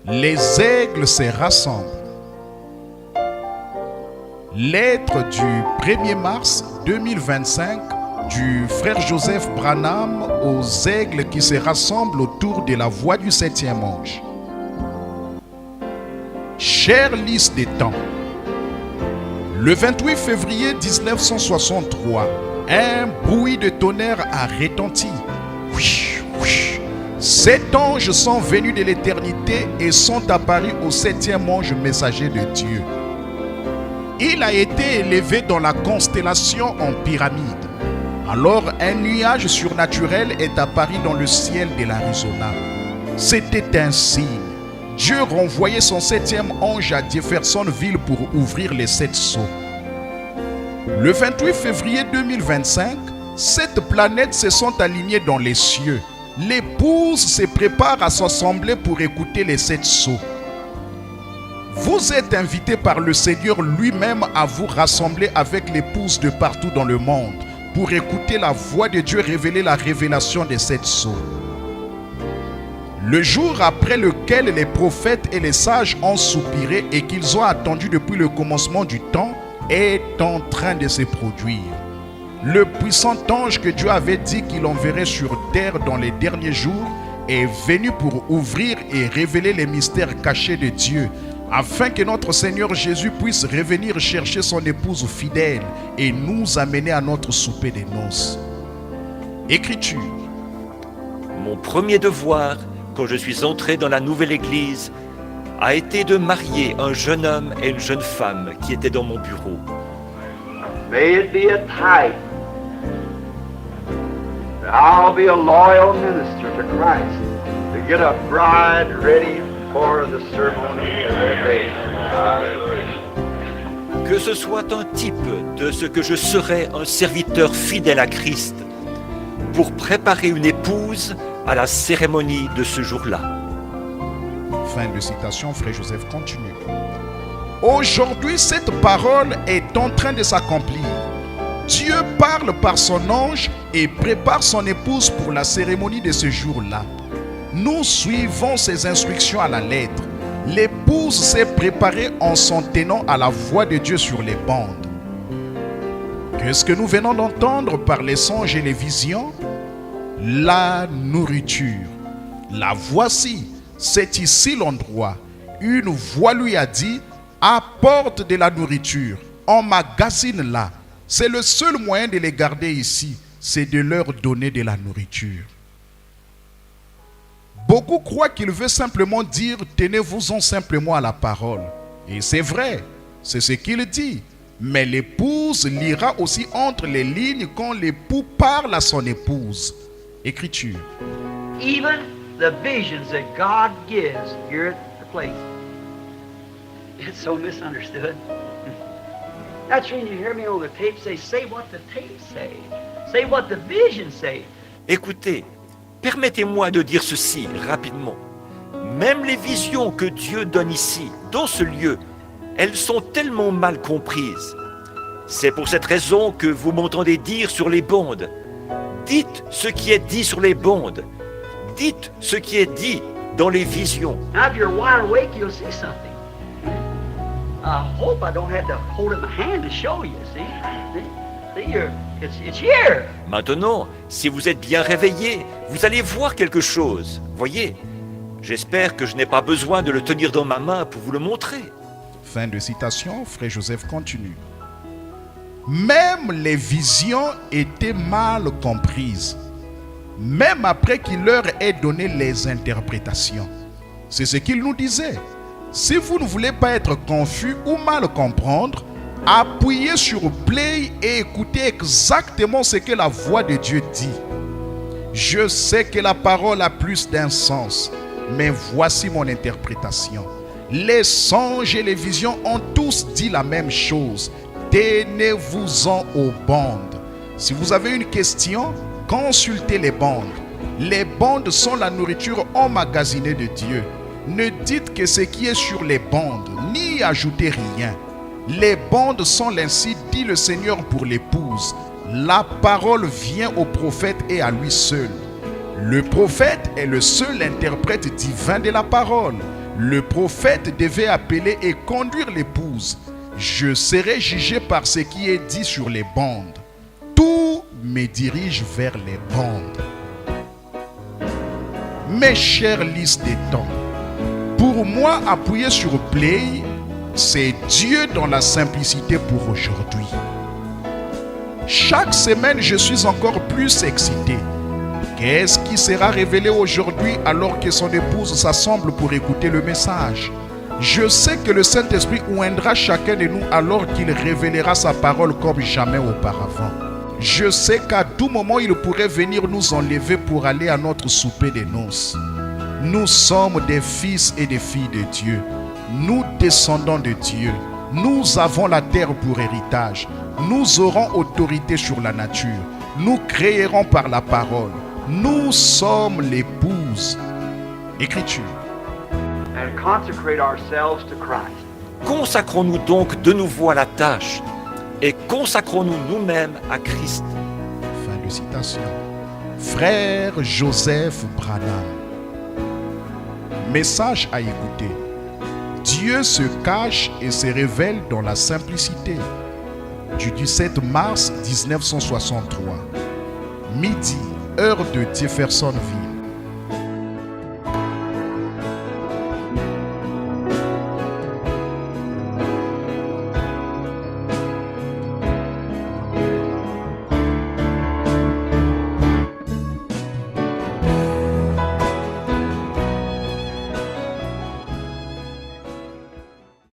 Les aigles se rassemblent. Lettre du 1er mars 2025 du frère Joseph Branham aux aigles qui se rassemblent autour de la voie du 7e ange. Chère liste des temps, le 28 février 1963, un bruit de tonnerre a retenti. Sept anges sont venus de l'éternité et sont apparus au 7e ange messager de Dieu. Il a été élevé dans la constellation en pyramide. Alors un nuage surnaturel est apparu dans le ciel de l'Arizona. C'était un signe. Dieu renvoyait son 7e ange à Jeffersonville pour ouvrir les 7 sceaux. Le 28 février 2025, 7 planètes se sont alignées dans les cieux. L'épouse se prépare à s'assembler pour écouter les 7 sceaux. Vous êtes invité par le Seigneur lui-même à vous rassembler avec l'épouse de partout dans le monde pour écouter la voix de Dieu révéler la révélation des 7 sceaux. Le jour après lequel les prophètes et les sages ont soupiré et qu'ils ont attendu depuis le commencement du temps est en train de se produire. Le puissant ange que Dieu avait dit qu'il enverrait sur terre dans les derniers jours est venu pour ouvrir et révéler les mystères cachés de Dieu, afin que notre Seigneur Jésus puisse revenir chercher son épouse fidèle et nous amener à notre souper des noces. Écriture. Mon premier devoir, quand je suis entré dans la nouvelle église, a été de marier un jeune homme et une jeune femme qui étaient dans mon bureau. May it be a type that I'll be a loyal minister to Christ to get a bride ready for the ceremony of their day. Que ce soit un type de ce que je serai un serviteur fidèle à Christ pour préparer une épouse à la cérémonie de ce jour-là. Fin de citation, frère Joseph continue. Aujourd'hui, cette parole est en train de s'accomplir. Dieu parle par son ange et prépare son épouse pour la cérémonie de ce jour-là. Nous suivons ses instructions à la lettre. L'épouse s'est préparée en s'en tenant à la voix de Dieu sur les bandes. Qu'est-ce que nous venons d'entendre par les songes et les visions? La nourriture. La voici, c'est ici l'endroit. Une voix lui a dit, apporte de la nourriture, emmagasine-la. C'est le seul moyen de les garder ici, c'est de leur donner de la nourriture. Beaucoup croient qu'il veut simplement dire, tenez-vous-en simplement à la parole. Et c'est vrai, c'est ce qu'il dit. Mais l'épouse lira aussi entre les lignes quand l'époux parle à son épouse. Écriture. Even the visions that God gives here at the place, it's so misunderstood. That's when you hear me on the tape say what the tape say. Say what the visions say. Écoutez, permettez-moi de dire ceci rapidement. Même les visions que Dieu donne ici, dans ce lieu, elles sont tellement mal comprises. C'est pour cette raison que vous m'entendez dire sur les bandes. Dites ce qui est dit sur les bandes. Dites ce qui est dit dans les visions. Now if you're wide awake, you'll see something. I hope I don't have to hold it in my hand to show you, see? It's here. Maintenant, si vous êtes bien réveillé, vous allez voir quelque chose. Voyez, j'espère que je n'ai pas besoin de le tenir dans ma main pour vous le montrer. Fin de citation, frère Joseph continue. Même les visions étaient mal comprises, même après qu'il leur ait donné les interprétations. C'est ce qu'il nous disait. Si vous ne voulez pas être confus ou mal comprendre, appuyez sur play et écoutez exactement ce que la voix de Dieu dit. Je sais que la parole a plus d'un sens, mais voici mon interprétation. Les songes et les visions ont tous dit la même chose. Tenez-vous-en aux bandes. Si vous avez une question, consultez les bandes. Les bandes sont la nourriture emmagasinée de Dieu. Ne dites que ce qui est sur les bandes, ni ajoutez rien. Les bandes sont l'ainsi dit le Seigneur pour l'épouse. La parole vient au prophète et à lui seul. Le prophète est le seul interprète divin de la parole. Le prophète devait appeler et conduire l'épouse. Je serai jugé par ce qui est dit sur les bandes. Tout me dirige vers les bandes. Mes chères listes des temps, pour moi, appuyer sur Play, c'est Dieu dans la simplicité pour aujourd'hui. Chaque semaine, je suis encore plus excité. Qu'est-ce qui sera révélé aujourd'hui alors que son épouse s'assemble pour écouter le message? Je sais que le Saint-Esprit oindra chacun de nous alors qu'il révélera sa parole comme jamais auparavant. Je sais qu'à tout moment, il pourrait venir nous enlever pour aller à notre souper de noces. Nous sommes des fils et des filles de Dieu. Nous descendons de Dieu. Nous avons la terre pour héritage. Nous aurons autorité sur la nature. Nous créerons par la parole. Nous sommes l'épouse. Écriture. And consecrate ourselves to Christ. Consacrons-nous donc de nouveau à la tâche et consacrons-nous nous-mêmes à Christ. Fin de citation. Frère Joseph Branham. Message à écouter. Dieu se cache et se révèle dans la simplicité. Du 17 mars 1963. Midi, heure de Jeffersonville.